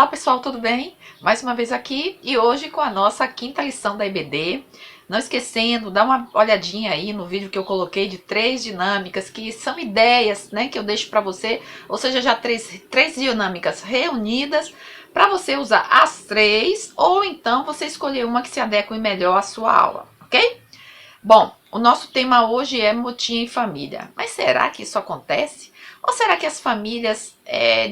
pessoal, tudo bem? Mais uma vez aqui e hoje com a nossa quinta lição da EBD. Não esquecendo, dá uma olhadinha aí no vídeo que eu coloquei de 3 dinâmicas, que são ideias, né, que eu deixo para você, ou seja, já três dinâmicas reunidas para você usar as 3, ou então você escolher uma que se adeque melhor à sua aula, ok? Bom, o nosso tema hoje é motim em família. Mas será que isso acontece? Ou será que as famílias,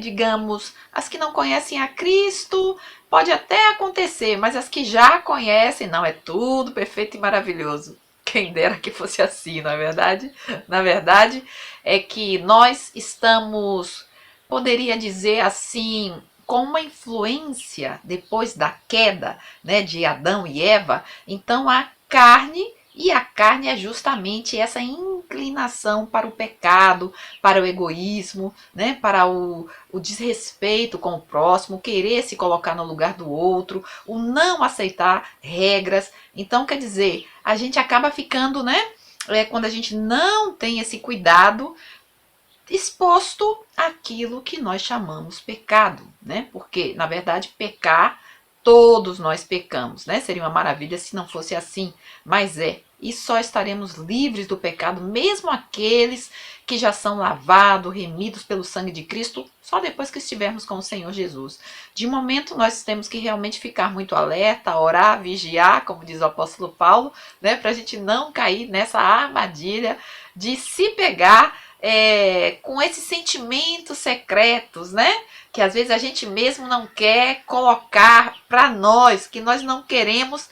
digamos, as que não conhecem a Cristo, pode até acontecer, mas as que já conhecem, não, é tudo perfeito e maravilhoso. Quem dera que fosse assim, não é verdade? Na verdade, é que nós estamos, poderia dizer assim, com uma influência depois da queda, né, de Adão e Eva. Então a carne, e a carne é justamente essa inclinação para o pecado, para o egoísmo, né, para o desrespeito com o próximo, querer se colocar no lugar do outro, o não aceitar regras. Então, quer dizer, a gente acaba ficando, né, quando a gente não tem esse cuidado, exposto àquilo que nós chamamos pecado, né? Porque, na verdade, pecar, todos nós pecamos, né? Seria uma maravilha se não fosse assim, mas é. E só estaremos livres do pecado, mesmo aqueles que já são lavados, remidos pelo sangue de Cristo, só depois que estivermos com o Senhor Jesus. De momento, nós temos que realmente ficar muito alerta, orar, vigiar, como diz o apóstolo Paulo, né? Para a gente não cair nessa armadilha de se pegar com esses sentimentos secretos, né? Que às vezes a gente mesmo não quer colocar para nós, que nós não queremos.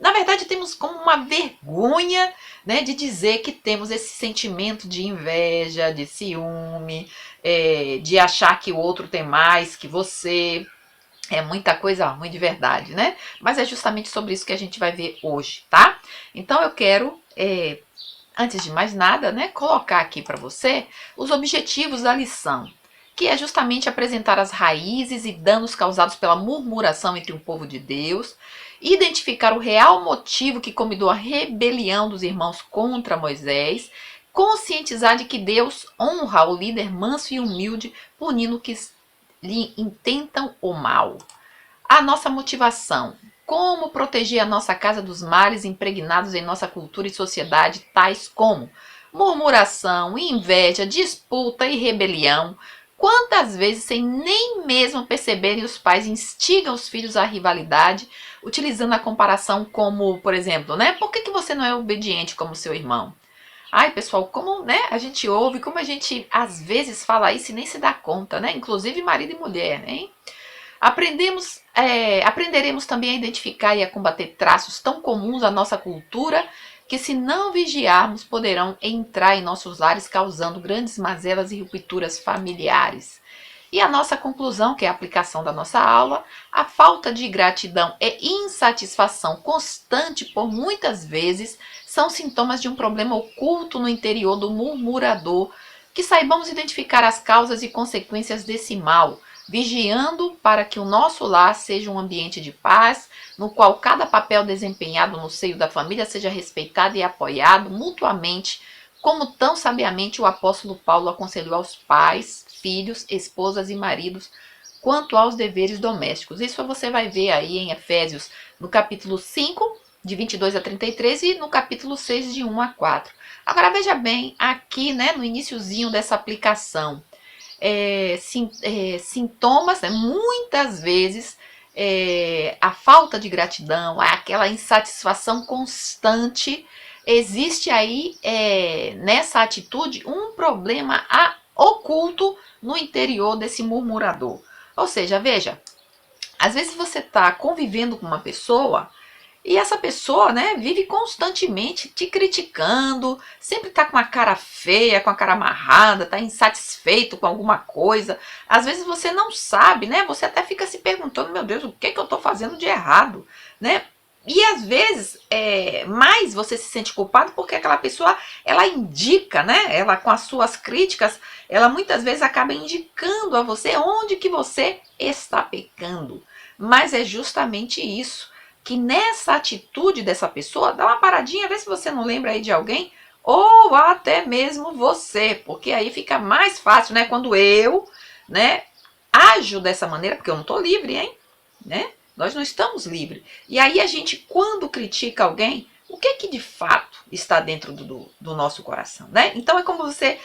Na verdade, temos como uma vergonha, né, de dizer que temos esse sentimento de inveja, de ciúme, de achar que o outro tem mais que você. É muita coisa ruim de verdade, né? Mas é justamente sobre isso que a gente vai ver hoje, tá? Então eu quero antes de mais nada, né, colocar aqui para você os objetivos da lição, que é justamente apresentar as raízes e danos causados pela murmuração entre o povo de Deus, identificar o real motivo que comandou a rebelião dos irmãos contra Moisés, conscientizar de que Deus honra o líder manso e humilde, punindo que lhe intentam o mal. A nossa motivação. Como proteger a nossa casa dos males impregnados em nossa cultura e sociedade, tais como murmuração, inveja, disputa e rebelião. Quantas vezes, sem nem mesmo perceberem, os pais instigam os filhos à rivalidade, utilizando a comparação como, por exemplo, né? Por que você não é obediente como seu irmão? Ai, pessoal, como, né, a gente ouve, como a gente às vezes fala isso e nem se dá conta, né? Inclusive marido e mulher, hein? Aprenderemos também a identificar e a combater traços tão comuns à nossa cultura que, se não vigiarmos, poderão entrar em nossos lares causando grandes mazelas e rupturas familiares. E a nossa conclusão, que é a aplicação da nossa aula, a falta de gratidão e insatisfação constante por muitas vezes são sintomas de um problema oculto no interior do murmurador. Que saibamos identificar as causas e consequências desse mal, vigiando para que o nosso lar seja um ambiente de paz, no qual cada papel desempenhado no seio da família seja respeitado e apoiado mutuamente, como tão sabiamente o apóstolo Paulo aconselhou aos pais, filhos, esposas e maridos, quanto aos deveres domésticos. Isso você vai ver aí em Efésios, no capítulo 5, de 22 a 33, e no capítulo 6, de 1 a 4. Agora veja bem, aqui, né, no iniciozinho dessa aplicação, sintomas, né, muitas vezes a falta de gratidão, aquela insatisfação constante, existe aí nessa atitude um problema oculto no interior desse murmurador. Ou seja, veja, às vezes você está convivendo com uma pessoa e essa pessoa, né, vive constantemente te criticando, sempre tá com a cara feia, com a cara amarrada, tá insatisfeito com alguma coisa. Às vezes você não sabe, né? Você até fica se perguntando, meu Deus, o que eu tô fazendo de errado, né? E às vezes, mais você se sente culpado porque aquela pessoa, ela indica, né? Ela, com as suas críticas, ela muitas vezes acaba indicando a você onde que você está pecando. Mas é justamente isso, que nessa atitude dessa pessoa, dá uma paradinha, vê se você não lembra aí de alguém, ou até mesmo você, porque aí fica mais fácil, né? Quando eu, né, ajo dessa maneira, porque eu não estou livre, hein? Né? Nós não estamos livres. E aí a gente, quando critica alguém, o que é que de fato está dentro do nosso coração, né? Então é como se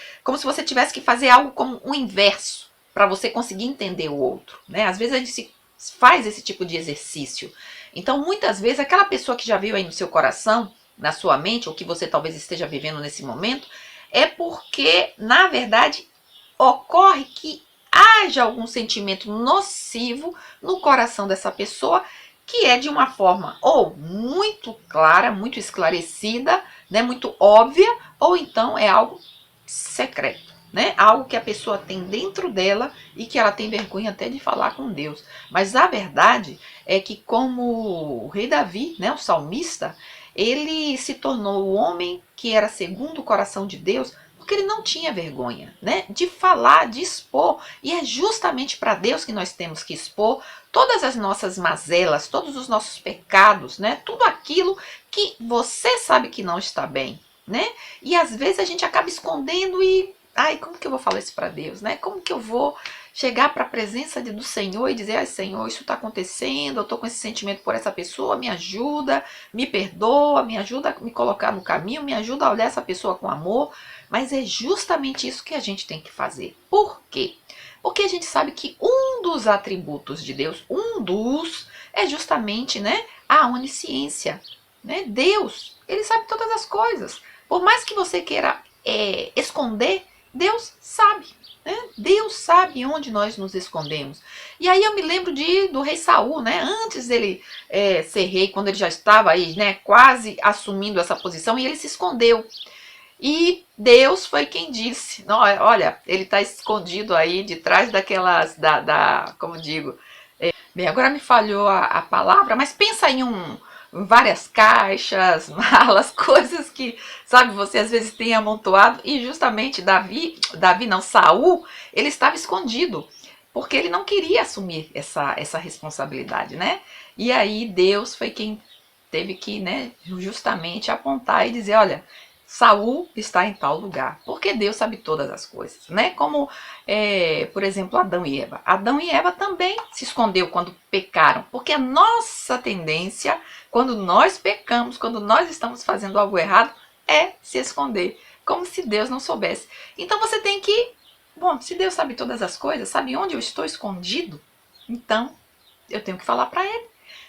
você tivesse que fazer algo como o inverso, para você conseguir entender o outro, né? Às vezes a gente faz esse tipo de exercício. Então, muitas vezes, aquela pessoa que já veio aí no seu coração, na sua mente, ou que você talvez esteja vivendo nesse momento, é porque, na verdade, ocorre que haja algum sentimento nocivo no coração dessa pessoa, que é de uma forma ou muito clara, muito esclarecida, né, muito óbvia, ou então é algo secreto, né? Algo que a pessoa tem dentro dela e que ela tem vergonha até de falar com Deus. Mas a verdade é que, como o rei Davi, né, o salmista, ele se tornou o homem que era segundo o coração de Deus, porque ele não tinha vergonha, né, de falar, de expor. E é justamente para Deus que nós temos que expor todas as nossas mazelas, todos os nossos pecados, né, tudo aquilo que você sabe que não está bem, né? E às vezes a gente acaba escondendo e, ai, como que eu vou falar isso para Deus, né? Como que eu vou chegar para a presença do Senhor e dizer, ai, Senhor, isso está acontecendo, eu estou com esse sentimento por essa pessoa, me ajuda, me perdoa, me ajuda a me colocar no caminho, me ajuda a olhar essa pessoa com amor. Mas é justamente isso que a gente tem que fazer. Por quê? Porque a gente sabe que um dos atributos de Deus, é justamente, né, a onisciência, né? Deus, ele sabe todas as coisas. Por mais que você queira esconder, Deus sabe. Né? Deus sabe onde nós nos escondemos. E aí eu me lembro do rei Saul, né? Antes dele ser rei, quando ele já estava aí, né, quase assumindo essa posição, e ele se escondeu. E Deus foi quem disse, não, olha, ele está escondido aí de trás daquelas, como digo, bem, agora me falhou a palavra, mas pensa em várias caixas, malas, coisas que, sabe, você às vezes tem amontoado. E justamente Davi não, Saul, ele estava escondido, porque ele não queria assumir essa responsabilidade, né? E aí Deus foi quem teve que, né, justamente apontar e dizer, olha, Saul está em tal lugar, porque Deus sabe todas as coisas, né? Como, por exemplo, Adão e Eva. Adão e Eva também se escondeu quando pecaram, porque a nossa tendência, quando nós pecamos, quando nós estamos fazendo algo errado, é se esconder, como se Deus não soubesse. Então você tem que, bom, se Deus sabe todas as coisas, sabe onde eu estou escondido, então eu tenho que falar para Ele,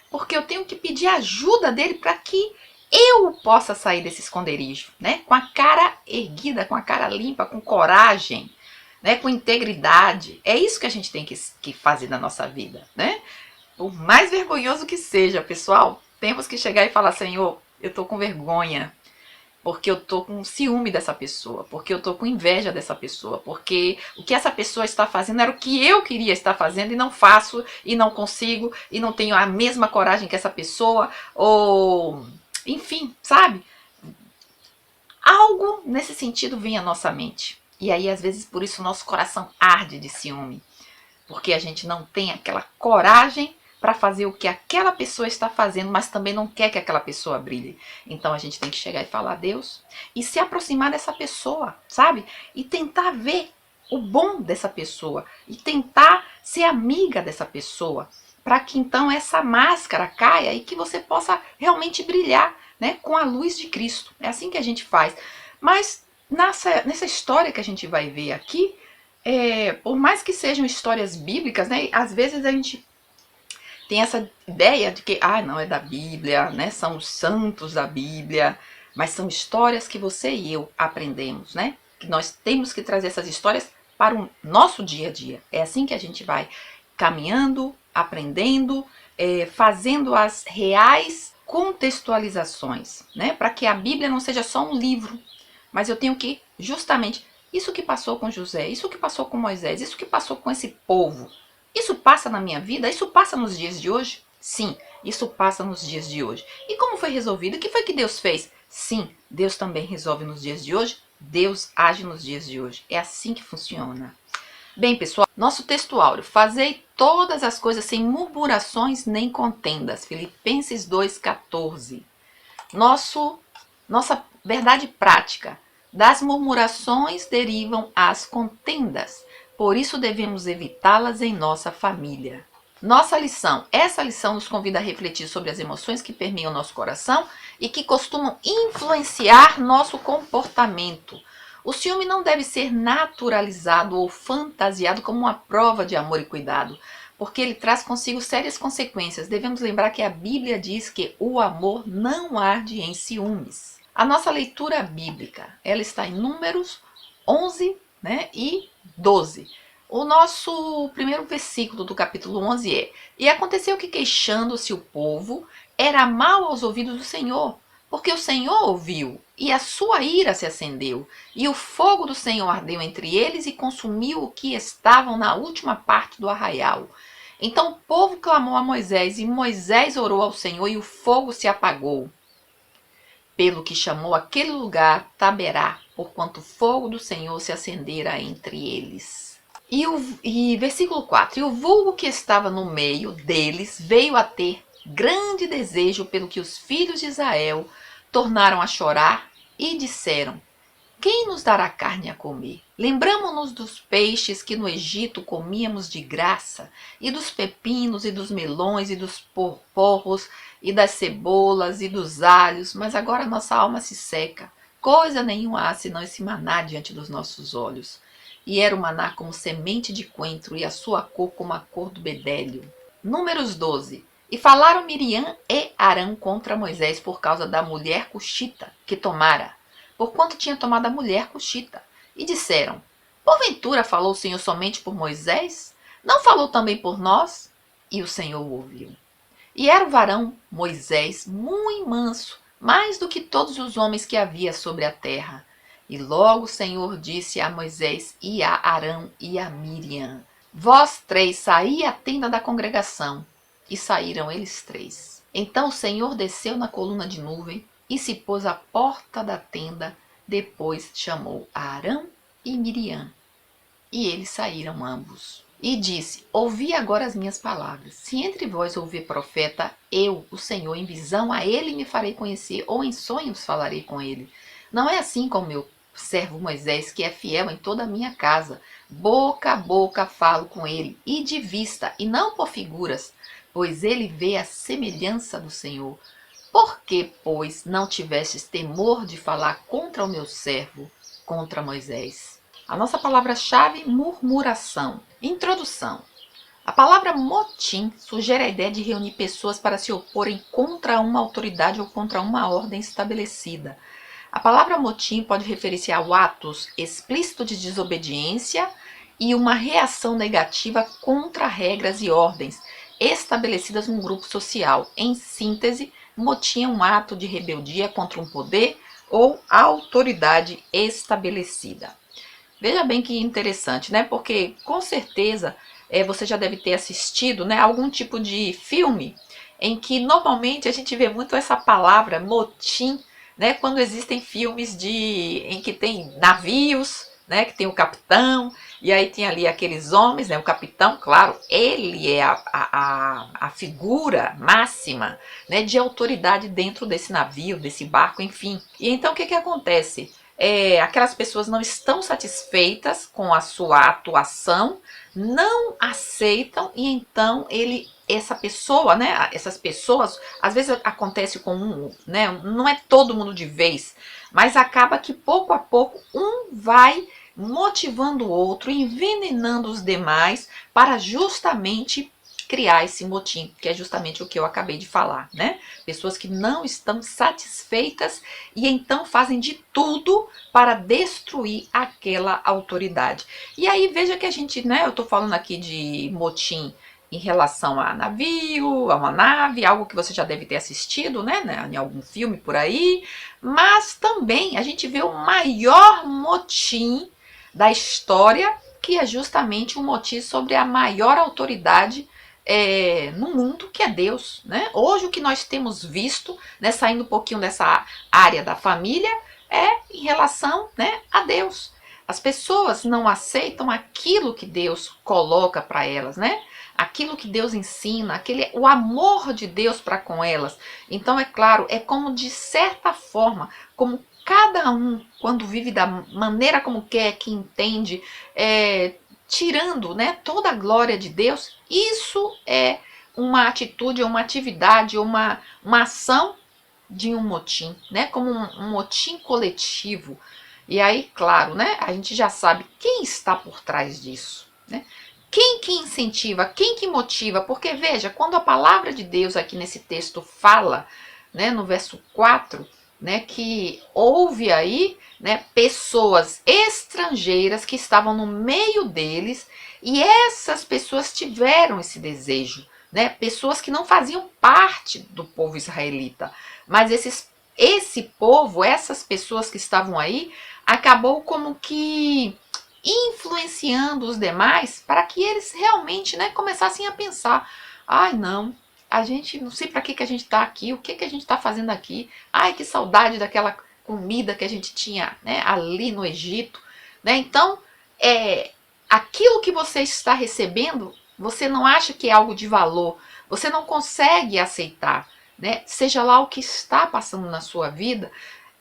porque eu tenho que pedir ajuda dele para que eu possa sair desse esconderijo, né? Com a cara erguida, com a cara limpa, com coragem, né? Com integridade. É isso que a gente tem que fazer na nossa vida, né? Por mais vergonhoso que seja, pessoal, temos que chegar e falar, Senhor, eu tô com vergonha, porque eu tô com ciúme dessa pessoa, porque eu tô com inveja dessa pessoa, porque o que essa pessoa está fazendo era o que eu queria estar fazendo e não faço, e não consigo, e não tenho a mesma coragem que essa pessoa, ou enfim, sabe? Algo nesse sentido vem à nossa mente. E aí, às vezes, por isso o nosso coração arde de ciúme. Porque a gente não tem aquela coragem para fazer o que aquela pessoa está fazendo, mas também não quer que aquela pessoa brilhe. Então a gente tem que chegar e falar a Deus e se aproximar dessa pessoa, sabe? E tentar ver o bom dessa pessoa e tentar ser amiga dessa pessoa, para que então essa máscara caia e que você possa realmente brilhar, né, com a luz de Cristo. É assim que a gente faz. Mas nessa história que a gente vai ver aqui, por mais que sejam histórias bíblicas, né, às vezes a gente tem essa ideia de que, não é da Bíblia, né, são os santos da Bíblia, mas são histórias que você e eu aprendemos, né, que nós temos que trazer essas histórias para o nosso dia a dia. É assim que a gente vai caminhando, aprendendo, fazendo as reais contextualizações, né, para que a Bíblia não seja só um livro, mas eu tenho que, justamente, isso que passou com José, isso que passou com Moisés, isso que passou com esse povo, isso passa na minha vida? Isso passa nos dias de hoje? Sim, isso passa nos dias de hoje. E como foi resolvido? O que foi que Deus fez? Sim, Deus também resolve nos dias de hoje. Deus age nos dias de hoje. É assim que funciona. Bem, pessoal, nosso texto áureo. Fazei todas as coisas sem murmurações nem contendas. Filipenses 2,14. Nossa verdade prática. Das murmurações derivam as contendas, por isso devemos evitá-las em nossa família. Nossa lição. Essa lição nos convida a refletir sobre as emoções que permeiam nosso coração e que costumam influenciar nosso comportamento. O ciúme não deve ser naturalizado ou fantasiado como uma prova de amor e cuidado, porque ele traz consigo sérias consequências. Devemos lembrar que a Bíblia diz que o amor não arde em ciúmes. A nossa leitura bíblica, ela está em Números 11, e 12. O nosso primeiro versículo do capítulo 11 é: E aconteceu que, queixando-se o povo, era mal aos ouvidos do Senhor, porque o Senhor ouviu, e a sua ira se acendeu, e o fogo do Senhor ardeu entre eles e consumiu o que estavam na última parte do arraial. Então o povo clamou a Moisés, e Moisés orou ao Senhor, e o fogo se apagou. Pelo que chamou aquele lugar Taberá, porquanto o fogo do Senhor se acendera entre eles. E versículo 4: E o vulgo que estava no meio deles veio a ter grande desejo, pelo que os filhos de Israel tornaram a chorar e disseram: Quem nos dará carne a comer? Lembramo-nos dos peixes que no Egito comíamos de graça, e dos pepinos, e dos melões, e dos porros, e das cebolas, e dos alhos, mas agora nossa alma se seca. Coisa nenhuma há senão esse maná diante dos nossos olhos. E era o maná como semente de coentro, e a sua cor como a cor do bedélio. Números 12. E falaram Miriam e Arão contra Moisés por causa da mulher cuxita que tomara, porquanto tinha tomado a mulher cuxita. E disseram: Porventura falou o Senhor somente por Moisés? Não falou também por nós? E o Senhor ouviu. E era o varão Moisés muito manso, mais do que todos os homens que havia sobre a terra. E logo o Senhor disse a Moisés e a Arão e a Miriam: Vós três saí à tenda da congregação. E saíram eles três. Então o Senhor desceu na coluna de nuvem e se pôs à porta da tenda. Depois chamou a Arão e Miriam. E eles saíram ambos. E disse: Ouvi agora as minhas palavras. Se entre vós houver profeta, eu, o Senhor, em visão a ele me farei conhecer, ou em sonhos falarei com ele. Não é assim com meu servo Moisés, que é fiel em toda a minha casa. Boca a boca falo com ele, e de vista, e não por figuras, pois ele vê a semelhança do Senhor. Por que, pois, não tivestes temor de falar contra o meu servo, contra Moisés? A nossa palavra-chave: murmuração. Introdução. A palavra motim sugere a ideia de reunir pessoas para se oporem contra uma autoridade ou contra uma ordem estabelecida. A palavra motim pode referir-se a atos explícitos de desobediência e uma reação negativa contra regras e ordens estabelecidas num grupo social. Em síntese, motim é um ato de rebeldia contra um poder ou autoridade estabelecida. Veja bem que interessante, né? Porque com certeza você já deve ter assistido, né, algum tipo de filme em que normalmente a gente vê muito essa palavra motim, né? Quando existem filmes em que tem navios, né? Que tem o capitão, e aí tem ali aqueles homens, né? O capitão, claro, ele é a figura máxima, né, de autoridade dentro desse navio, desse barco, enfim. E então o que acontece? Aquelas pessoas não estão satisfeitas com a sua atuação, não aceitam, e então essa pessoa, né, essas pessoas, às vezes acontece com né, não é todo mundo de vez, mas acaba que pouco a pouco um vai motivando o outro, envenenando os demais para justamente criar esse motim, que é justamente o que eu acabei de falar, né? Pessoas que não estão satisfeitas e então fazem de tudo para destruir aquela autoridade. E aí veja que a gente, né, eu tô falando aqui de motim em relação a navio, a uma nave, algo que você já deve ter assistido, né, em algum filme por aí, mas também a gente vê o maior motim da história, que é justamente um motim sobre a maior autoridade no mundo, que é Deus, né? Hoje o que nós temos visto, né, saindo um pouquinho dessa área da família, é em relação, né, a Deus. As pessoas não aceitam aquilo que Deus coloca para elas, né? Aquilo que Deus ensina, o amor de Deus para com elas. Então, é claro, é como de certa forma, como cada um, quando vive da maneira como quer, que entende, tirando, né, toda a glória de Deus, isso é uma atitude, uma atividade, uma ação de um motim, né, como um motim coletivo. E aí, claro, né, a gente já sabe quem está por trás disso, né? Quem que incentiva, quem que motiva? Porque veja, quando a palavra de Deus aqui nesse texto fala, né, no verso 4, né, que houve aí, né, pessoas estrangeiras que estavam no meio deles, e essas pessoas tiveram esse desejo, né, pessoas que não faziam parte do povo israelita, mas esse povo, essas pessoas que estavam aí, acabou como que influenciando os demais para que eles realmente, né, começassem a pensar: ai não, a gente não sei para que a gente está aqui, o que a gente está fazendo aqui, ai que saudade daquela comida que a gente tinha, né, ali no Egito, né? Então, aquilo que você está recebendo, você não acha que é algo de valor, você não consegue aceitar, né? Seja lá o que está passando na sua vida,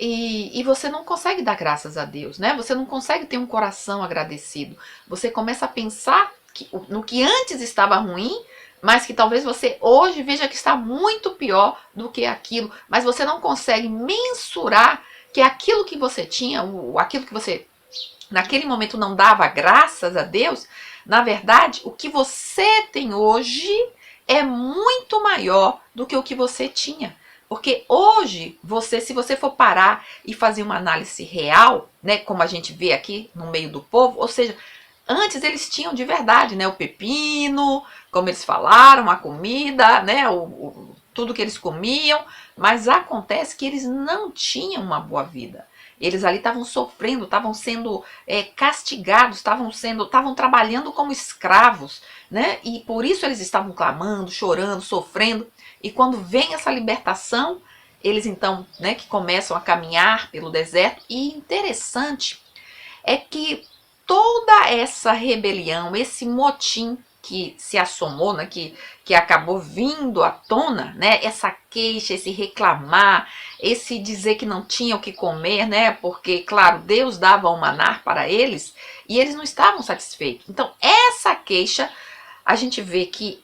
e você não consegue dar graças a Deus, né? Você não consegue ter um coração agradecido. Você começa a pensar no que antes estava ruim, mas que talvez você hoje veja que está muito pior do que aquilo, mas você não consegue mensurar que aquilo que você tinha, aquilo que você naquele momento não dava graças a Deus, na verdade, o que você tem hoje é muito maior do que o que você tinha. Porque hoje, se você for parar e fazer uma análise real, né, como a gente vê aqui no meio do povo, ou seja, antes eles tinham de verdade, né, o pepino, como eles falaram, a comida, né, tudo que eles comiam, mas acontece que eles não tinham uma boa vida. Eles ali estavam sofrendo, estavam sendo castigados, estavam trabalhando como escravos, né? E por isso eles estavam clamando, chorando, sofrendo. E quando vem essa libertação, eles então, né, que começam a caminhar pelo deserto. E interessante é que toda essa rebelião, esse motim que se assomou, né, que acabou vindo à tona, né, essa queixa, esse reclamar, esse dizer que não tinha o que comer, né, porque, claro, Deus dava o maná para eles e eles não estavam satisfeitos. Então, essa queixa, a gente vê que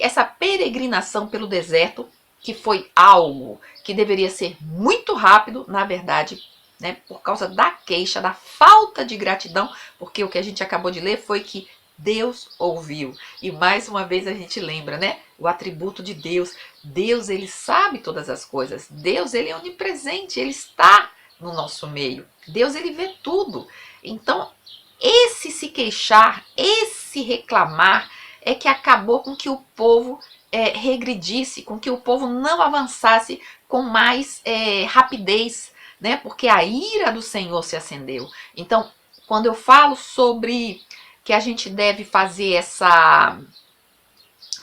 essa peregrinação pelo deserto, que foi algo que deveria ser muito rápido, na verdade, né, por causa da queixa, da falta de gratidão, porque o que a gente acabou de ler foi que Deus ouviu. E mais uma vez a gente lembra, né, o atributo de Deus. Deus, ele sabe todas as coisas. Deus, ele é onipresente, ele está no nosso meio. Deus, ele vê tudo. Então, esse se queixar, esse reclamar, é que acabou com que o povo regredisse, com que o povo não avançasse com mais rapidez, né? Porque a ira do Senhor se acendeu. Então, quando eu falo sobre que a gente deve fazer essa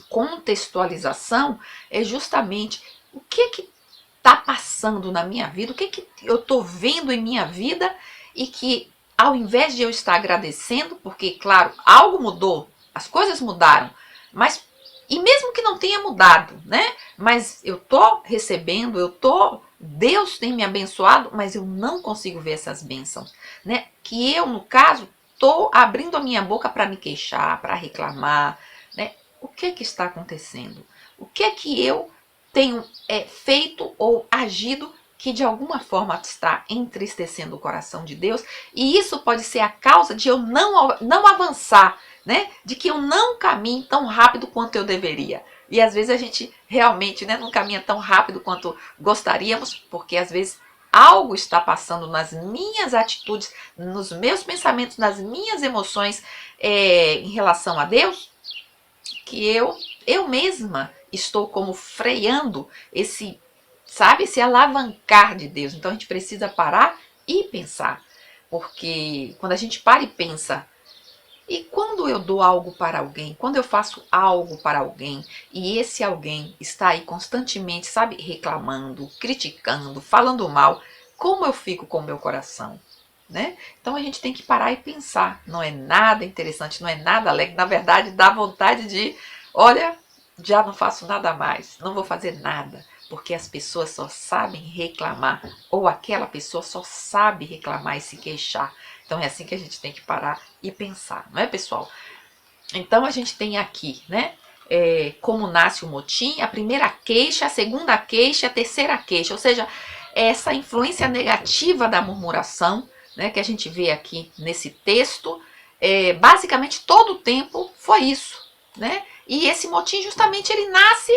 contextualização, é justamente o que está passando na minha vida, o que eu estou vendo em minha vida e que, ao invés de eu estar agradecendo, porque, claro, algo mudou, as coisas mudaram, mas, e mesmo que não tenha mudado, né? Mas eu estou recebendo, Deus tem me abençoado, mas eu não consigo ver essas bênçãos, né? Que eu, no caso, estou abrindo a minha boca para me queixar, para reclamar, né? O que está acontecendo? O que eu tenho feito ou agido que de alguma forma está entristecendo o coração de Deus? E isso pode ser a causa de eu não avançar, né? De que eu não caminhe tão rápido quanto eu deveria. E às vezes a gente realmente, né, não caminha tão rápido quanto gostaríamos, porque às vezes algo está passando nas minhas atitudes, nos meus pensamentos, nas minhas emoções em relação a Deus, que eu mesma estou como freando esse alavancar de Deus. Então a gente precisa parar e pensar, porque quando a gente para e pensa, e quando eu dou algo para alguém, quando eu faço algo para alguém, e esse alguém está aí constantemente, reclamando, criticando, falando mal, como eu fico com o meu coração? Né? Então a gente tem que parar e pensar. Não é nada interessante, não é nada alegre. Na verdade, dá vontade de, olha, já não faço nada mais, não vou fazer nada. Porque as pessoas só sabem reclamar, ou aquela pessoa só sabe reclamar e se queixar. Então é assim que a gente tem que parar e pensar, não é, pessoal? Então a gente tem aqui, né, como nasce o motim, a primeira queixa, a segunda queixa, a terceira queixa, ou seja, essa influência negativa da murmuração, né, que a gente vê aqui nesse texto, basicamente todo o tempo foi isso, né? E esse motim justamente ele nasce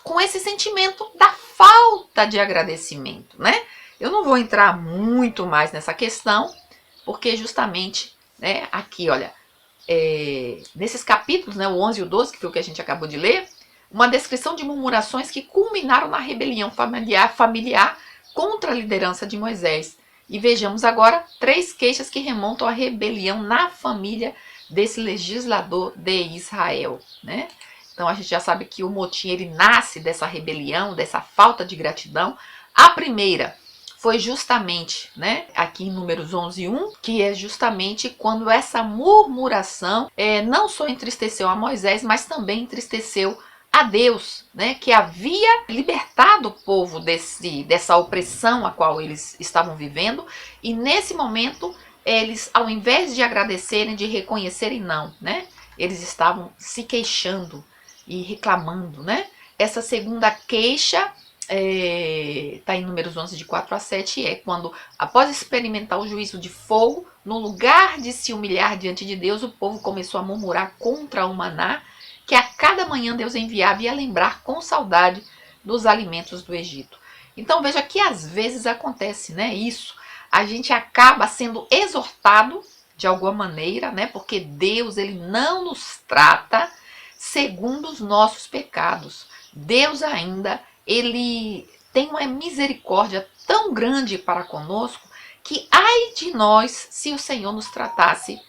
com esse sentimento da falta de agradecimento, né? Eu não vou entrar muito mais nessa questão, porque justamente, né, aqui, olha, nesses capítulos, né, o 11 e o 12, que foi o que a gente acabou de ler, uma descrição de murmurações que culminaram na rebelião familiar contra a liderança de Moisés. E vejamos agora 3 queixas que remontam à rebelião na família desse legislador de Israel, né? Então a gente já sabe que o motim ele nasce dessa rebelião, dessa falta de gratidão. A primeira foi justamente, né, aqui em Números 11:1, que é justamente quando essa murmuração não só entristeceu a Moisés, mas também entristeceu a Deus, né, que havia libertado o povo dessa opressão a qual eles estavam vivendo, e nesse momento eles, ao invés de agradecerem, de reconhecerem, não, né, eles estavam se queixando e reclamando, né? Essa segunda queixa está em Números 11, de 4-7, é quando, após experimentar o juízo de fogo, no lugar de se humilhar diante de Deus, o povo começou a murmurar contra o maná, que a cada manhã Deus enviava e a lembrar com saudade dos alimentos do Egito. Então veja que às vezes acontece, né, isso. A gente acaba sendo exortado de alguma maneira, né, porque Deus ele não nos trata segundo os nossos pecados. Deus ainda, ele tem uma misericórdia tão grande para conosco que ai de nós se o Senhor nos tratasse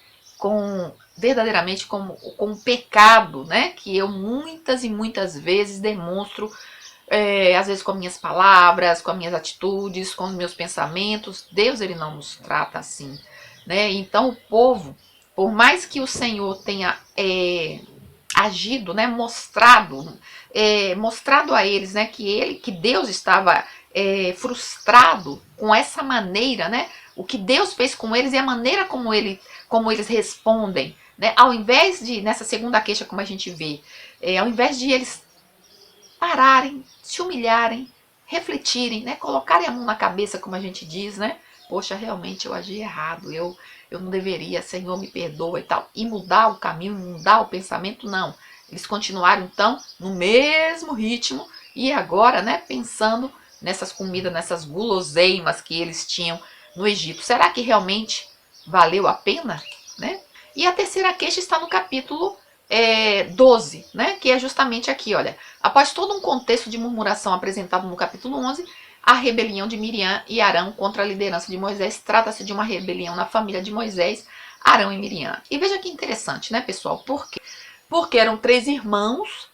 verdadeiramente com pecado, né? Que eu muitas e muitas vezes demonstro, às vezes com minhas palavras, com as minhas atitudes, com os meus pensamentos. Deus ele não nos trata assim, né? Então o povo, por mais que o Senhor tenha agido, né, mostrado a eles, né, que Deus estava frustrado com essa maneira, né, o que Deus fez com eles e a maneira como eles respondem, né, ao invés de, nessa segunda queixa, como a gente vê, ao invés de eles pararem, se humilharem, refletirem, né, colocarem a mão na cabeça, como a gente diz, né, poxa, realmente eu agi errado, eu não deveria, Senhor, me perdoa e tal, e mudar o caminho, mudar o pensamento, não. Eles continuaram, então, no mesmo ritmo, e agora, né, pensando nessas comidas, nessas guloseimas que eles tinham no Egito. Será que realmente valeu a pena, né? E a terceira queixa está no capítulo 12, né, que é justamente aqui, olha. Após todo um contexto de murmuração apresentado no capítulo 11, a rebelião de Miriam e Arão contra a liderança de Moisés, trata-se de uma rebelião na família de Moisés, Arão e Miriam. E veja que interessante, né, pessoal? Por quê? Porque eram 3 irmãos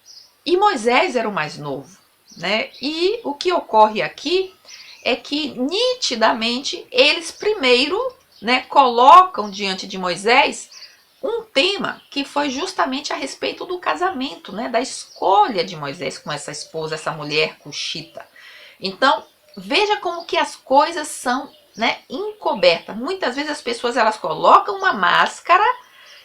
e Moisés era o mais novo, né? E o que ocorre aqui é que nitidamente eles primeiro, né, colocam diante de Moisés um tema que foi justamente a respeito do casamento, né, da escolha de Moisés com essa esposa, essa mulher cuxita. Então, veja como que as coisas são, né, encobertas. Muitas vezes as pessoas elas colocam uma máscara,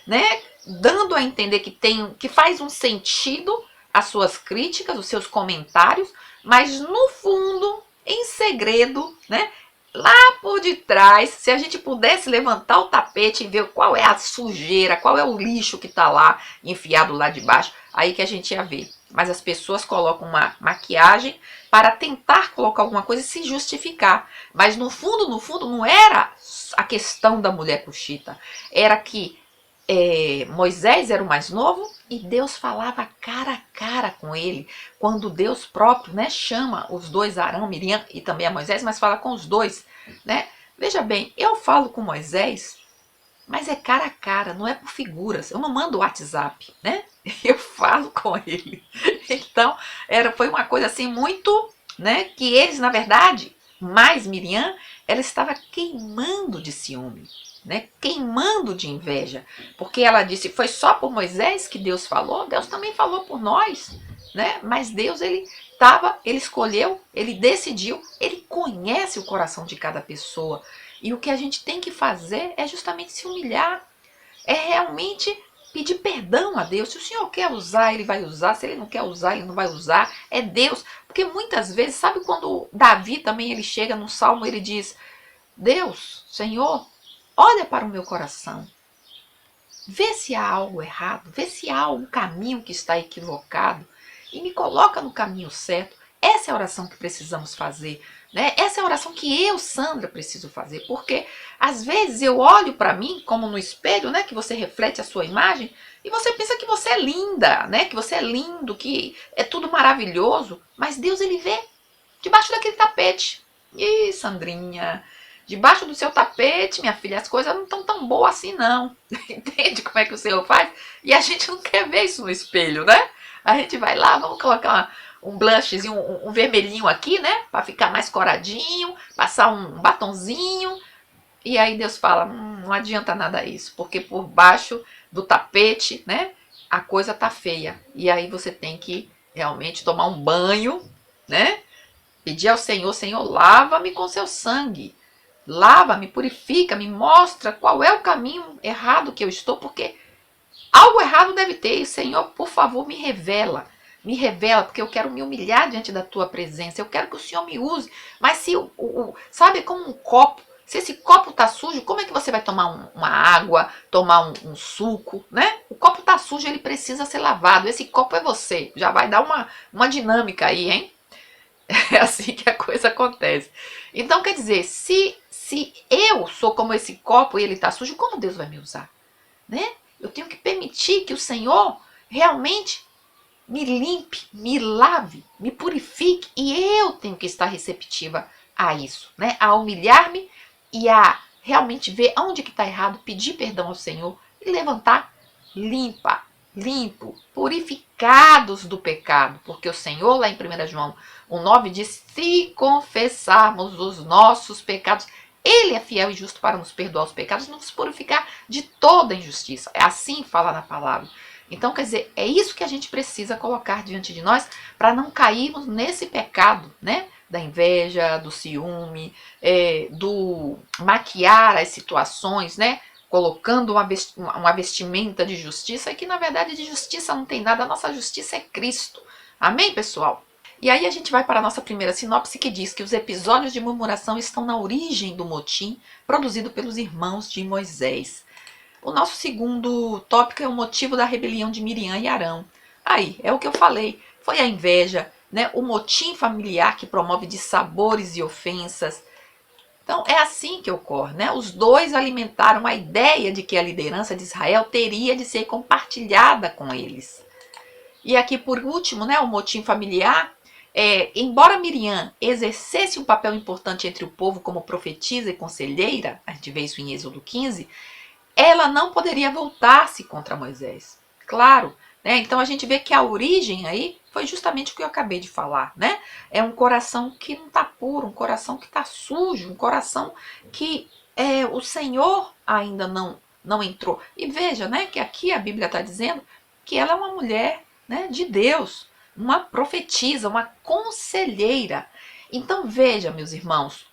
né, dando a entender que faz um sentido as suas críticas, os seus comentários, mas no fundo, em segredo, né, lá por detrás, se a gente pudesse levantar o tapete e ver qual é a sujeira, qual é o lixo que está lá, enfiado lá de baixo, aí que a gente ia ver. Mas as pessoas colocam uma maquiagem para tentar colocar alguma coisa e se justificar. Mas no fundo, não era a questão da mulher cuxita. Era que Moisés era o mais novo e Deus falava cara a cara com ele. Quando Deus próprio, né, chama os 2, Arão, Miriam e também a Moisés, mas fala com os 2, né? Veja bem, eu falo com Moisés, mas é cara a cara, não é por figuras. Eu não mando WhatsApp, né? Eu falo com ele. Então, foi uma coisa assim muito, né, que eles, na verdade, mais Miriam, ela estava queimando de ciúme, né, queimando de inveja, porque ela disse, foi só por Moisés que Deus falou? Deus também falou por nós, né? Mas Deus, ele escolheu, ele decidiu, ele conhece o coração de cada pessoa. E o que a gente tem que fazer é justamente se humilhar, é realmente pedir perdão a Deus. Se o Senhor quer usar, ele vai usar. Se ele não quer usar, ele não vai usar. É Deus. Porque muitas vezes, sabe quando Davi também ele chega no Salmo, ele diz: Deus, Senhor, olha para o meu coração. Vê se há algo errado, vê se há um caminho que está equivocado e me coloca no caminho certo. Essa é a oração que precisamos fazer, né? Essa é a oração que eu, Sandra, preciso fazer, porque às vezes eu olho para mim como no espelho, né? Que você reflete a sua imagem e você pensa que você é linda, né? Que você é lindo, que é tudo maravilhoso, mas Deus, ele vê debaixo daquele tapete. Ih, Sandrinha, debaixo do seu tapete, minha filha, as coisas não estão tão boas assim, não. Entende como é que o Senhor faz? E a gente não quer ver isso no espelho, né? A gente vai lá, vamos colocar um blushzinho, um vermelhinho aqui, né? Para ficar mais coradinho, passar um batonzinho. E aí Deus fala, não adianta nada isso, porque por baixo do tapete, né? A coisa tá feia. E aí você tem que realmente tomar um banho, né? Pedir ao Senhor, Senhor, lava-me com seu sangue. Lava-me, purifica, me mostra qual é o caminho errado que eu estou, porque algo errado deve ter. E, Senhor, por favor, me revela, porque eu quero me humilhar diante da tua presença. Eu quero que o Senhor me use. Mas se, sabe, como um copo, se esse copo tá sujo, como é que você vai tomar uma água, tomar um suco, né? O copo tá sujo, ele precisa ser lavado. Esse copo é você. Já vai dar uma dinâmica aí, hein? É assim que a coisa acontece. Então, quer dizer, se eu sou como esse copo e ele está sujo, como Deus vai me usar? Né? Eu tenho que permitir que o Senhor realmente me limpe, me lave, me purifique. E eu tenho que estar receptiva a isso, né? A humilhar-me e a realmente ver onde que está errado, pedir perdão ao Senhor e levantar limpo, purificados do pecado. Porque o Senhor, lá em 1 João 1,9 diz, se confessarmos os nossos pecados, ele é fiel e justo para nos perdoar os pecados e nos purificar de toda injustiça. É assim fala na palavra. Então, quer dizer, é isso que a gente precisa colocar diante de nós para não cairmos nesse pecado, né? Da inveja, do ciúme, do maquiar as situações, né? Colocando uma vestimenta de justiça, que na verdade de justiça não tem nada, a nossa justiça é Cristo. Amém, pessoal? E aí a gente vai para a nossa primeira sinopse, que diz que os episódios de murmuração estão na origem do motim produzido pelos irmãos de Moisés. O nosso segundo tópico é o motivo da rebelião de Miriam e Arão. Aí, é o que eu falei, foi a inveja, né? O motim familiar que promove dissabores e ofensas. Então, é assim que ocorre, né? Os dois alimentaram a ideia de que a liderança de Israel teria de ser compartilhada com eles. E aqui, por último, né, o motim familiar. Embora Miriam exercesse um papel importante entre o povo como profetisa e conselheira, a gente vê isso em Êxodo 15, ela não poderia voltar-se contra Moisés. Claro, né? Então a gente vê que a origem aí foi justamente o que eu acabei de falar, né? É um coração que não está puro, um coração que está sujo, um coração que o Senhor ainda não entrou. E veja, né, que aqui a Bíblia está dizendo que ela é uma mulher, né, de Deus, uma profetisa, uma conselheira. Então veja, meus irmãos,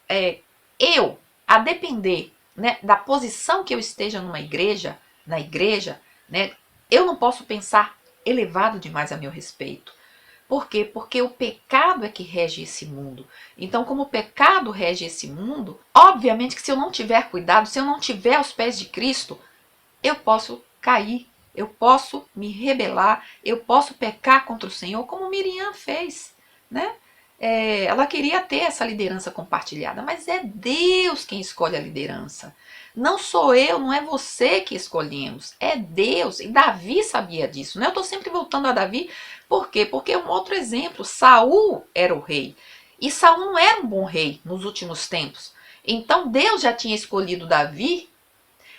a depender, né, da posição que eu esteja na igreja, né, eu não posso pensar elevado demais a meu respeito. Por quê? Porque o pecado é que rege esse mundo. Então, como o pecado rege esse mundo, obviamente que se eu não tiver cuidado, se eu não tiver aos pés de Cristo, eu posso cair, eu posso me rebelar, eu posso pecar contra o Senhor, como Miriam fez, né? Ela queria ter essa liderança compartilhada, mas é Deus quem escolhe a liderança. Não sou eu, não é você que escolhemos, é Deus. E Davi sabia disso, né? Eu estou sempre voltando a Davi, por quê? Porque é um outro exemplo, Saul era o rei, e Saul não era um bom rei nos últimos tempos. Então Deus já tinha escolhido Davi.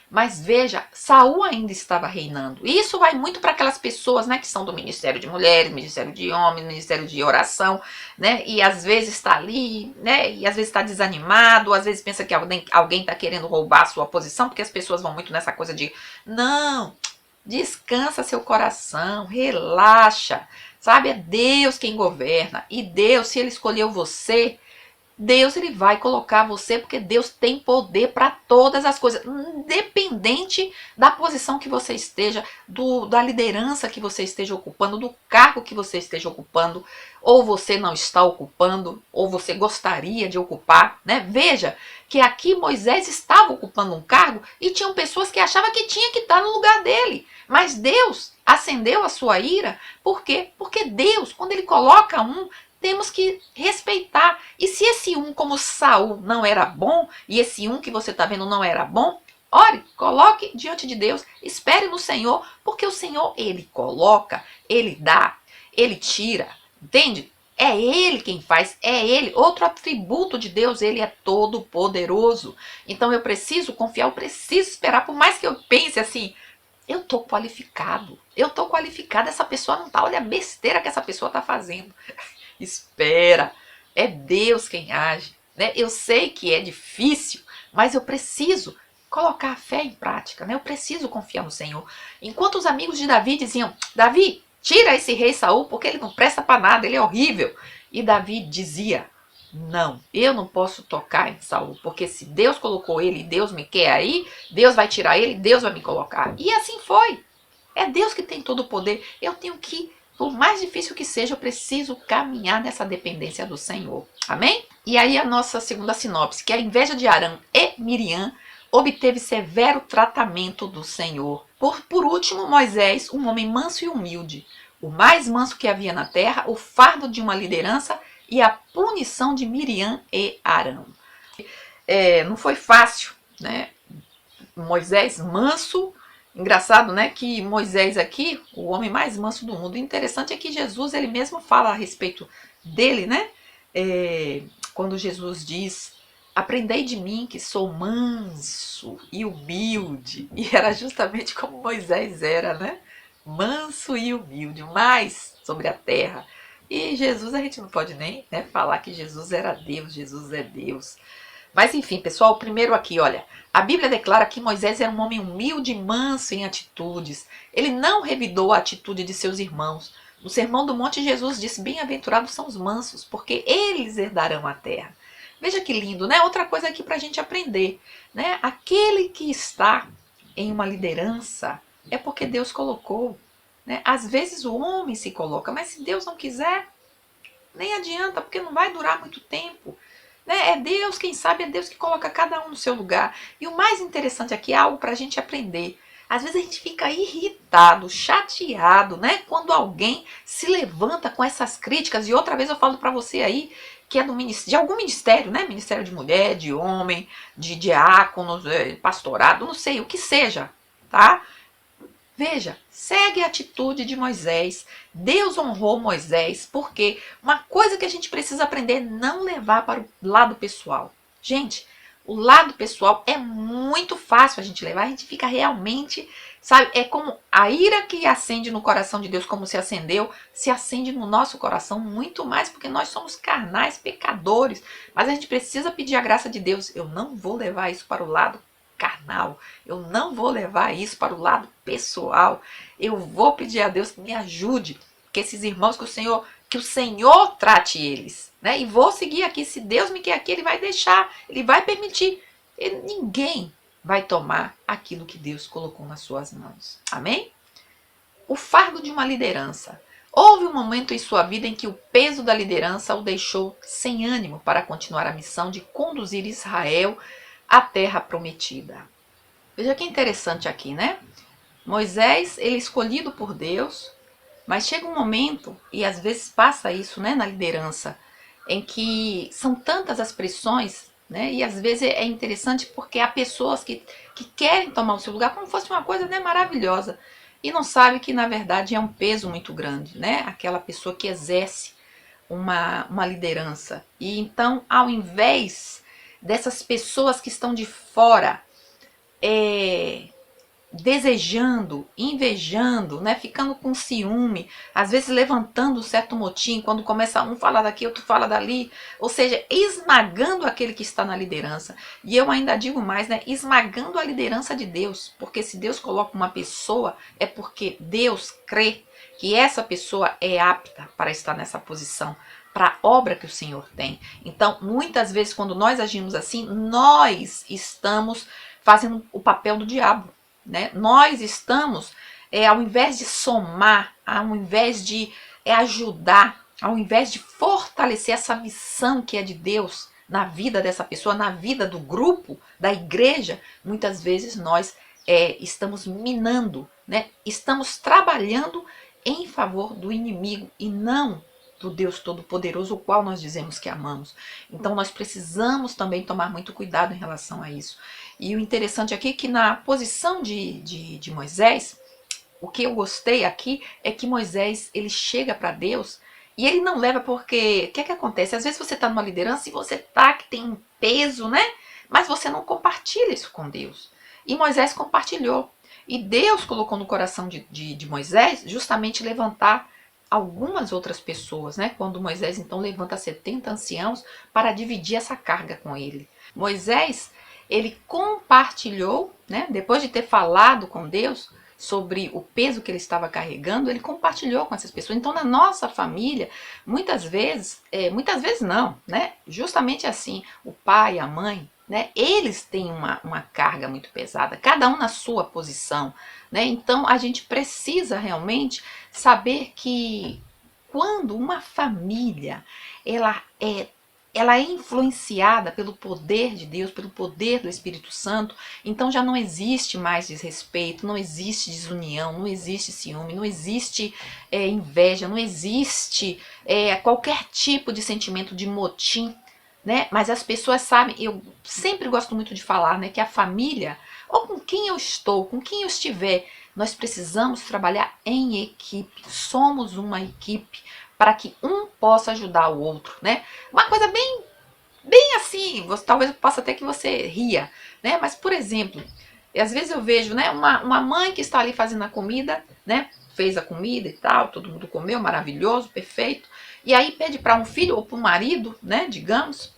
Mas veja, Saul ainda estava reinando. E isso vai muito para aquelas pessoas, né, que são do Ministério de Mulheres, Ministério de Homens, Ministério de Oração, né, e às vezes está ali, né, e às vezes está desanimado, às vezes pensa que alguém está querendo roubar a sua posição, porque as pessoas vão muito nessa coisa de, não, descansa seu coração, relaxa, sabe? É Deus quem governa. E Deus, se Ele escolheu você, Deus ele vai colocar você, porque Deus tem poder para todas as coisas, independente da posição que você esteja, da liderança que você esteja ocupando, do cargo que você esteja ocupando, ou você não está ocupando, ou você gostaria de ocupar, né? Veja que aqui Moisés estava ocupando um cargo e tinham pessoas que achavam que tinha que estar no lugar dele, mas Deus acendeu a sua ira, por quê? Porque Deus, quando ele coloca temos que respeitar. E se esse como Saul não era bom, e esse que você está vendo não era bom, ore, coloque diante de Deus, espere no Senhor, porque o Senhor, ele coloca, ele dá, ele tira, entende? É ele quem faz, é ele. Outro atributo de Deus, ele é todo poderoso. Então eu preciso confiar, eu preciso esperar, por mais que eu pense assim, eu tô qualificado, essa pessoa não tá, olha a besteira que essa pessoa tá fazendo. Espera, é Deus quem age, né? Eu sei que é difícil, mas eu preciso colocar a fé em prática, né? Eu preciso confiar no Senhor. Enquanto os amigos de Davi diziam, Davi, tira esse rei Saul, porque ele não presta para nada, ele é horrível. E Davi dizia, não, eu não posso tocar em Saul, porque se Deus colocou ele e Deus me quer aí, Deus vai tirar ele, Deus vai me colocar. E assim foi. É Deus que tem todo o poder. Eu tenho que, por mais difícil que seja, eu preciso caminhar nessa dependência do Senhor. Amém? E aí a nossa segunda sinopse, que a inveja de Arão e Miriam obteve severo tratamento do Senhor. Por último, Moisés, um homem manso e humilde, o mais manso que havia na terra, o fardo de uma liderança e a punição de Miriam e Arão. Não foi fácil, né? Moisés manso. Engraçado, né, que Moisés aqui, o homem mais manso do mundo. O interessante é que Jesus, ele mesmo fala a respeito dele, né? Quando Jesus diz, aprendei de mim que sou manso e humilde. E era justamente como Moisés era, né? Manso e humilde, mais sobre a terra. E Jesus, a gente não pode nem, né, falar que Jesus era Deus, Jesus é Deus. Mas enfim, pessoal, o primeiro aqui, olha, a Bíblia declara que Moisés era um homem humilde e manso em atitudes. Ele não revidou a atitude de seus irmãos. No Sermão do Monte, Jesus disse, bem-aventurados são os mansos, porque eles herdarão a terra. Veja que lindo, né? Outra coisa aqui para a gente aprender, né? Aquele que está em uma liderança é porque Deus colocou, né? Às vezes o homem se coloca, mas se Deus não quiser, nem adianta, porque não vai durar muito tempo. Né? É Deus, quem sabe, é Deus que coloca cada um no seu lugar. E o mais interessante aqui é algo para a gente aprender. Às vezes a gente fica irritado, chateado, né? Quando alguém se levanta com essas críticas. E outra vez eu falo para você aí que é de algum ministério, né? Ministério de mulher, de homem, de diáconos, pastorado, não sei, o que seja, tá? Veja, segue a atitude de Moisés. Deus honrou Moisés, porque uma coisa que a gente precisa aprender é não levar para o lado pessoal. Gente, o lado pessoal é muito fácil a gente levar, a gente fica realmente, sabe, é como a ira que acende no coração de Deus, como se acendeu, se acende no nosso coração muito mais, porque nós somos carnais, pecadores, mas a gente precisa pedir a graça de Deus. Eu não vou levar isso para o lado carnal, eu não vou levar isso para o lado pessoal, eu vou pedir a Deus que me ajude, que esses irmãos, que o Senhor trate eles, né? E vou seguir aqui, se Deus me quer aqui, Ele vai deixar, Ele vai permitir, ninguém vai tomar aquilo que Deus colocou nas suas mãos, amém? O fardo de uma liderança. Houve um momento em sua vida em que o peso da liderança o deixou sem ânimo para continuar a missão de conduzir Israel a terra prometida. Veja que interessante aqui, né? Moisés, ele é escolhido por Deus, mas chega um momento, e às vezes passa isso, né, na liderança, em que são tantas as pressões, né, e às vezes é interessante porque há pessoas que querem tomar o seu lugar como se fosse uma coisa, né, maravilhosa, e não sabe que na verdade é um peso muito grande, né, aquela pessoa que exerce uma liderança. E então, ao invés dessas pessoas que estão de fora desejando, invejando, né, ficando com ciúme, às vezes levantando um certo motim, quando começa um falar daqui, outro fala dali, ou seja, esmagando aquele que está na liderança. E eu ainda digo mais, né, esmagando a liderança de Deus, porque se Deus coloca uma pessoa, é porque Deus crê que essa pessoa é apta para estar nessa posição, para a obra que o Senhor tem. Então, muitas vezes, quando nós agimos assim, nós estamos fazendo o papel do diabo. Né? Nós estamos, ao invés de somar, ao invés de ajudar, ao invés de fortalecer essa missão que é de Deus na vida dessa pessoa, na vida do grupo, da igreja, muitas vezes nós estamos minando, né? Estamos trabalhando em favor do inimigo e não do Deus Todo-Poderoso, o qual nós dizemos que amamos. Então nós precisamos também tomar muito cuidado em relação a isso. E o interessante aqui é que na posição de Moisés, o que eu gostei aqui é que Moisés, ele chega para Deus e ele não leva porque... O que é que acontece? Às vezes você está numa liderança e você tá que tem um peso, né? Mas você não compartilha isso com Deus. E Moisés compartilhou. E Deus colocou no coração de Moisés justamente levantar algumas outras pessoas, né? Quando Moisés então levanta 70 anciãos para dividir essa carga com ele. Moisés, ele compartilhou, né? Depois de ter falado com Deus sobre o peso que ele estava carregando, ele compartilhou com essas pessoas. Então, na nossa família, muitas vezes não, né? Justamente assim, o pai, a mãe, né? Eles têm uma carga muito pesada, cada um na sua posição, né? Então, a gente precisa realmente saber que quando uma família ela é influenciada pelo poder de Deus, pelo poder do Espírito Santo, então já não existe mais desrespeito, não existe desunião, não existe ciúme, não existe inveja, não existe qualquer tipo de sentimento de motim, né? Mas as pessoas sabem, eu sempre gosto muito de falar, né, que a família, ou com quem eu estou, com quem eu estiver, nós precisamos trabalhar em equipe, somos uma equipe, para que um possa ajudar o outro, né? Uma coisa bem assim, talvez possa até que você ria, né? Mas, por exemplo, às vezes eu vejo, né, uma mãe que está ali fazendo a comida, né? Fez a comida e tal, todo mundo comeu, maravilhoso, perfeito. E aí pede para um filho ou para um marido, né, digamos,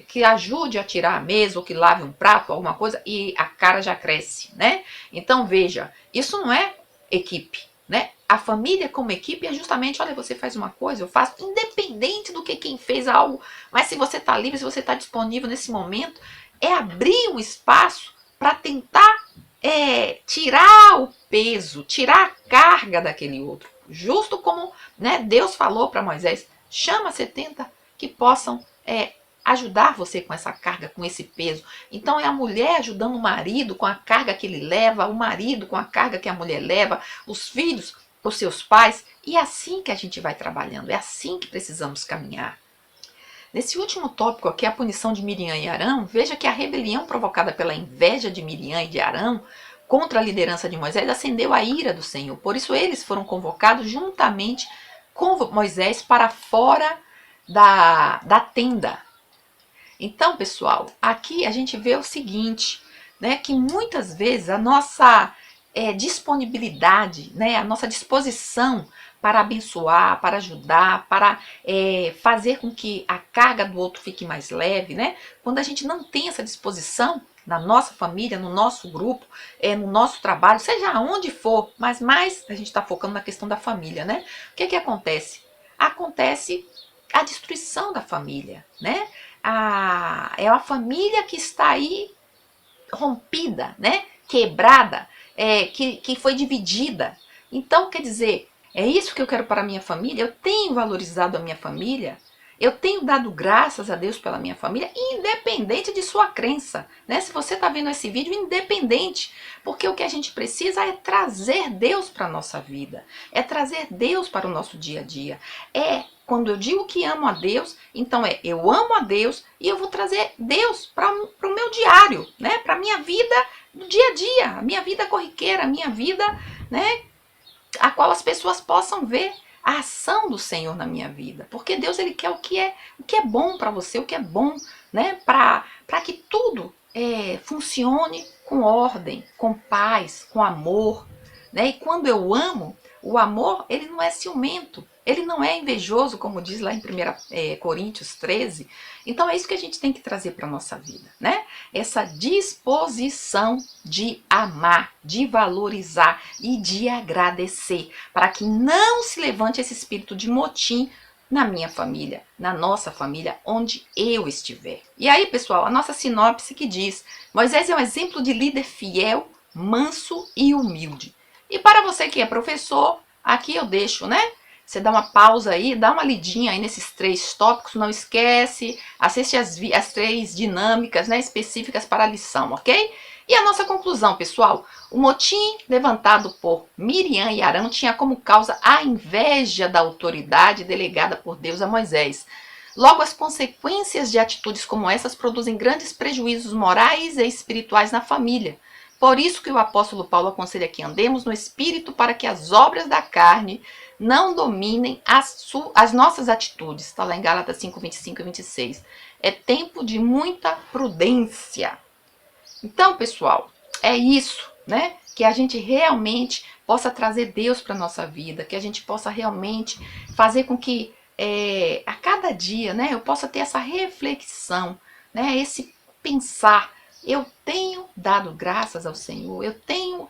que ajude a tirar a mesa ou que lave um prato, alguma coisa, e a cara já cresce, né? Então, veja, isso não é equipe, né? A família como equipe é justamente, olha, você faz uma coisa, eu faço, independente do que quem fez algo, mas se você está livre, se você está disponível nesse momento, é abrir um espaço para tentar tirar o peso, tirar a carga daquele outro. Justo como, né, Deus falou para Moisés, chama 70 que possam ajudar você com essa carga, com esse peso. Então é a mulher ajudando o marido com a carga que ele leva, o marido com a carga que a mulher leva, os filhos, os seus pais. E é assim que a gente vai trabalhando, é assim que precisamos caminhar. Nesse último tópico aqui, a punição de Miriam e Arão, veja que a rebelião provocada pela inveja de Miriam e de Arão contra a liderança de Moisés acendeu a ira do Senhor. Por isso eles foram convocados juntamente com Moisés para fora da tenda. Então, pessoal, aqui a gente vê o seguinte, né, que muitas vezes a nossa disponibilidade, né, a nossa disposição para abençoar, para ajudar, para fazer com que a carga do outro fique mais leve, né, quando a gente não tem essa disposição na nossa família, no nosso grupo, no nosso trabalho, seja aonde for, mas mais a gente está focando na questão da família, né? O que acontece? Acontece a destruição da família, né? É a família que está aí rompida, né? Quebrada, que foi dividida. Então, quer dizer, é isso que eu quero para a minha família? Eu tenho valorizado a minha família? Eu tenho dado graças a Deus pela minha família, independente de sua crença, né? Se você está vendo esse vídeo, independente, porque o que a gente precisa é trazer Deus para a nossa vida, é trazer Deus para o nosso dia a dia. Quando eu digo que amo a Deus, então eu amo a Deus e eu vou trazer Deus para o meu diário, né? Para a minha vida do dia a dia, a minha vida corriqueira, a minha vida, né? A qual as pessoas possam ver a ação do Senhor na minha vida, porque Deus ele quer o que é bom para você, o que é bom, né, para que tudo funcione com ordem, com paz, com amor, né? E quando eu amo, o amor, ele não é ciumento, ele não é invejoso, como diz lá em 1 Coríntios 13. Então é isso que a gente tem que trazer para a nossa vida, né? Essa disposição de amar, de valorizar e de agradecer, para que não se levante esse espírito de motim na minha família, na nossa família, onde eu estiver. E aí, pessoal, a nossa sinopse que diz: Moisés é um exemplo de líder fiel, manso e humilde. E para você que é professor, aqui eu deixo, né? Você dá uma pausa aí, dá uma lidinha aí nesses 3 tópicos, não esquece, assiste as 3 dinâmicas, né, específicas para a lição, ok? E a nossa conclusão, pessoal: o motim levantado por Miriam e Arão tinha como causa a inveja da autoridade delegada por Deus a Moisés. Logo, as consequências de atitudes como essas produzem grandes prejuízos morais e espirituais na família. Por isso que o apóstolo Paulo aconselha que andemos no Espírito para que as obras da carne não dominem as nossas atitudes. Está lá em Gálatas 5, 25 e 26. É tempo de muita prudência. Então, pessoal, é isso, né? Que a gente realmente possa trazer Deus para a nossa vida, que a gente possa realmente fazer com que a cada dia, né, eu possa ter essa reflexão, né, esse pensar. Eu tenho dado graças ao Senhor, eu tenho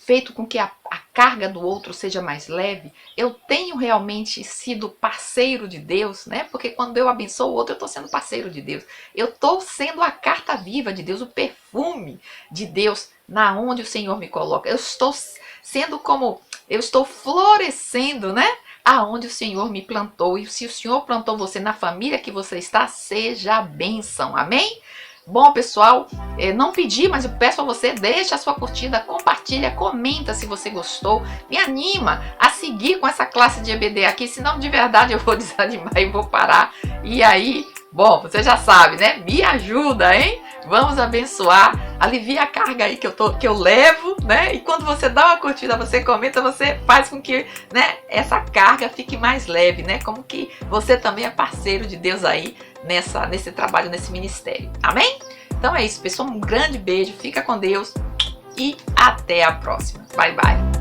feito com que a carga do outro seja mais leve, eu tenho realmente sido parceiro de Deus, né? Porque quando eu abençoo o outro, eu estou sendo parceiro de Deus. Eu estou sendo a carta viva de Deus, o perfume de Deus na onde o Senhor me coloca. Eu estou sendo como, eu estou florescendo, né? Aonde o Senhor me plantou. E se o Senhor plantou você na família que você está, seja a bênção. Amém? Bom, pessoal, não pedi, mas eu peço a você, deixa a sua curtida, compartilha, comenta se você gostou, me anima a seguir com essa classe de EBD aqui, senão de verdade eu vou desanimar e vou parar. E aí, bom, você já sabe, né? Me ajuda, hein? Vamos abençoar, alivia a carga aí que eu levo, né? E quando você dá uma curtida, você comenta, você faz com que, né, essa carga fique mais leve, né? Como que você também é parceiro de Deus aí nesse trabalho, nesse ministério. Amém? Então é isso, pessoal. Um grande beijo, fica com Deus e até a próxima. Bye, bye.